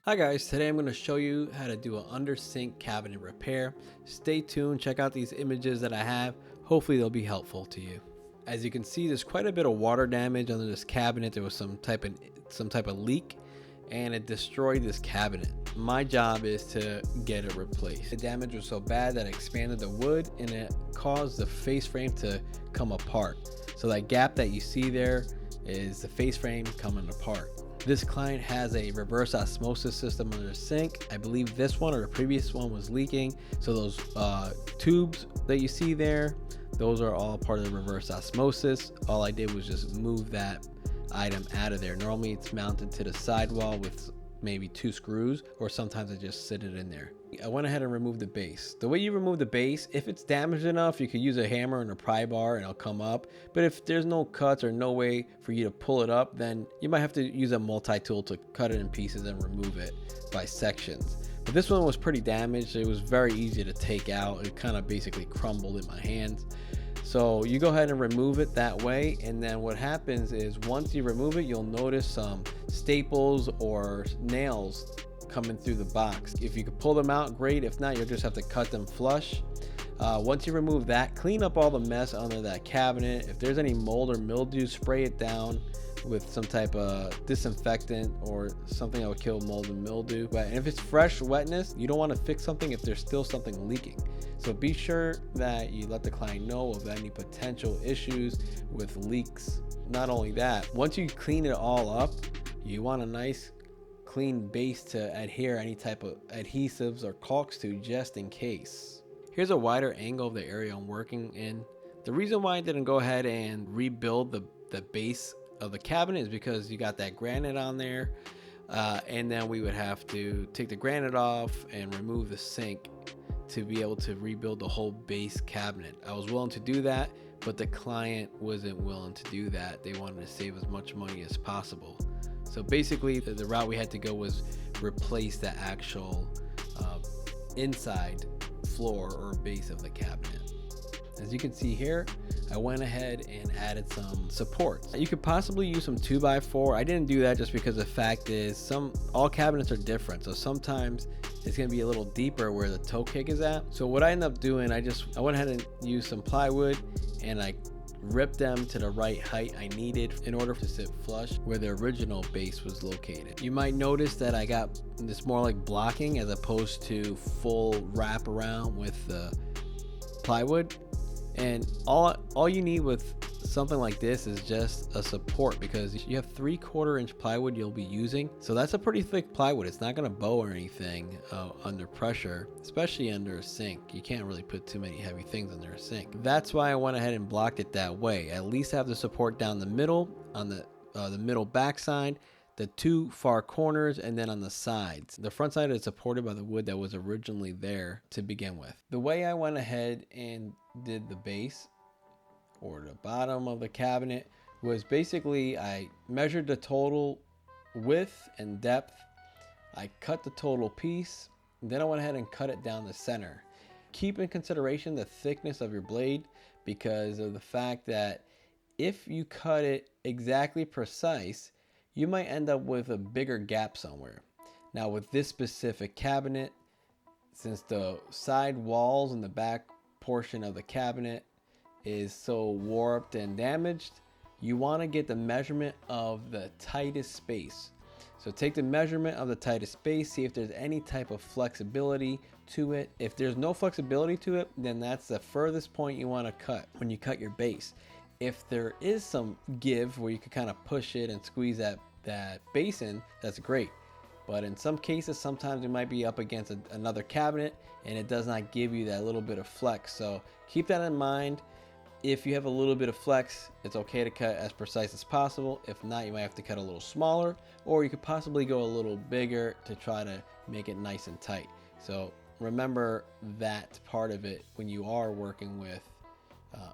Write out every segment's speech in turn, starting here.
Hi guys, today I'm going to show you how to do an under sink cabinet repair. Stay tuned, check out these images that I have. Hopefully they'll be helpful to you. As you can see, there's quite a bit of water damage under this cabinet. There was some type of leak and it destroyed this cabinet. My job is to get it replaced. The damage was so bad that it expanded the wood and it caused the face frame to come apart. So that gap that you see there is the face frame coming apart. This client has a reverse osmosis system under the sink. I believe this one or the previous one was leaking. So those tubes that you see there, those are all part of the reverse osmosis. All I did was just move that item out of there. Normally it's mounted to the sidewall with maybe 2 screws, or sometimes I just sit it in there. I went ahead and removed the base. The way you remove the base, if it's damaged enough, you could use a hammer and a pry bar and it'll come up. But if there's no cuts or no way for you to pull it up, then you might have to use a multi-tool to cut it in pieces and remove it by sections. But this one was pretty damaged. It was very easy to take out. It kind of basically crumbled in my hands. So you go ahead and remove it that way, and then what happens is once you remove it, you'll notice some staples or nails coming through the box. If you could pull them out, great. If not, you'll just have to cut them flush. Once you remove that, clean up all the mess under that cabinet. If there's any mold or mildew, spray it down with some type of disinfectant or something that would kill mold and mildew. But if it's fresh wetness, you don't want to fix something if there's still something leaking. So be sure that you let the client know of any potential issues with leaks. Not only that, once you clean it all up, you want a nice clean base to adhere any type of adhesives or caulks to, just in case. Here's a wider angle of the area I'm working in. The reason why I didn't go ahead and rebuild the base of the cabinet is because you got that granite on there, and then we would have to take the granite off and remove the sink to be able to rebuild the whole base cabinet. I was willing to do that, but the client wasn't willing to do that. They wanted to save as much money as possible. So basically the route we had to go was replace the actual inside floor or base of the cabinet. As you can see here, I went ahead and added some supports. You could possibly use some 2x4. I didn't do that just because the fact is all cabinets are different. So sometimes it's gonna be a little deeper where the toe kick is at. So what I ended up doing, I went ahead and used some plywood and I ripped them to the right height I needed in order to sit flush where the original base was located. You might notice that I got this more like blocking as opposed to full wrap around with the plywood. And all you need with something like this is just a support, because you have 3/4 inch plywood you'll be using. So that's a pretty thick plywood. It's not gonna bow or anything under pressure, especially under a sink. You can't really put too many heavy things under a sink. That's why I went ahead and blocked it that way. At least have the support down the middle, on the middle back side, the 2 far corners, and then on the sides. The front side is supported by the wood that was originally there to begin with. The way I went ahead and did the base or the bottom of the cabinet was basically I measured the total width and depth. I cut the total piece, and then I went ahead and cut it down the center. Keep in consideration the thickness of your blade, because of the fact that if you cut it exactly precise, you might end up with a bigger gap somewhere. Now with this specific cabinet, since the side walls and the back portion of the cabinet is so warped and damaged, you want to get the measurement of the tightest space. So take the measurement of the tightest space, see if there's any type of flexibility to it. If there's no flexibility to it, then that's the furthest point you want to cut when you cut your base. If there is some give where you can kind of push it and squeeze that base in, that's great. But in some cases, sometimes you might be up against another cabinet and it does not give you that little bit of flex. So keep that in mind. If you have a little bit of flex, it's okay to cut as precise as possible. If not, you might have to cut a little smaller, or you could possibly go a little bigger to try to make it nice and tight. So remember that part of it when you are working with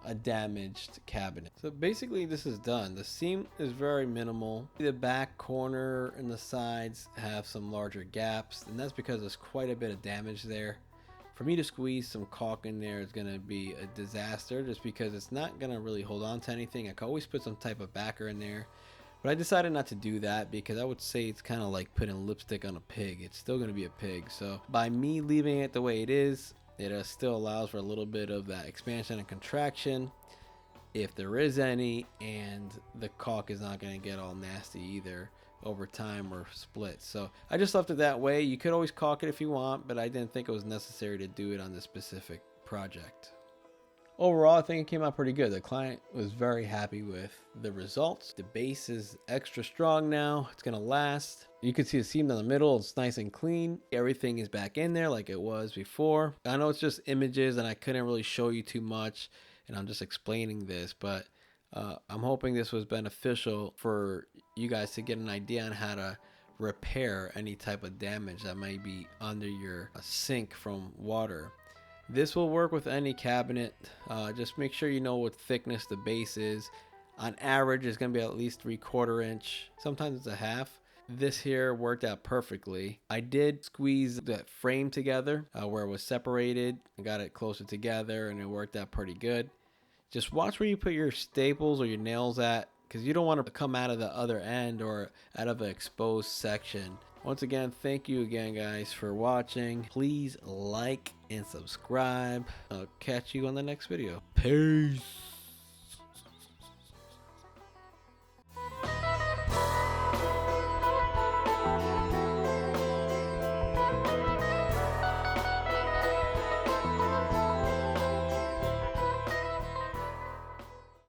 a damaged cabinet. So basically this is done. The seam is very minimal. The back corner and the sides have some larger gaps, and that's because there's quite a bit of damage there. For me to squeeze some caulk in there is going to be a disaster, just because it's not going to really hold on to anything. I can always put some type of backer in there, But I decided not to do that because I would say it's kind of like putting lipstick on a pig. It's still going to be a pig. So by me leaving it the way it is, it still allows for a little bit of that expansion and contraction, if there is any, and the caulk is not going to get all nasty either over time or split. So I just left it that way. You could always caulk it if you want, but I didn't think it was necessary to do it on this specific project. Overall, I think it came out pretty good. The client was very happy with the results. The base is extra strong now. It's gonna last. You can see the seam down the middle. It's nice and clean. Everything is back in there like it was before. I know it's just images and I couldn't really show you too much, and I'm just explaining this, but I'm hoping this was beneficial for you guys to get an idea on how to repair any type of damage that might be under your sink from water. This will work with any cabinet. Just make sure you know what thickness the base is. On average, it's going to be at least 3/4 inch. Sometimes it's a half. This here worked out perfectly. I did squeeze that frame together where it was separated. I got it closer together and it worked out pretty good. Just watch where you put your staples or your nails at, because you don't want to come out of the other end or out of an exposed section. Once again, thank you again, guys, for watching. Please like and subscribe. I'll catch you on the next video. Peace.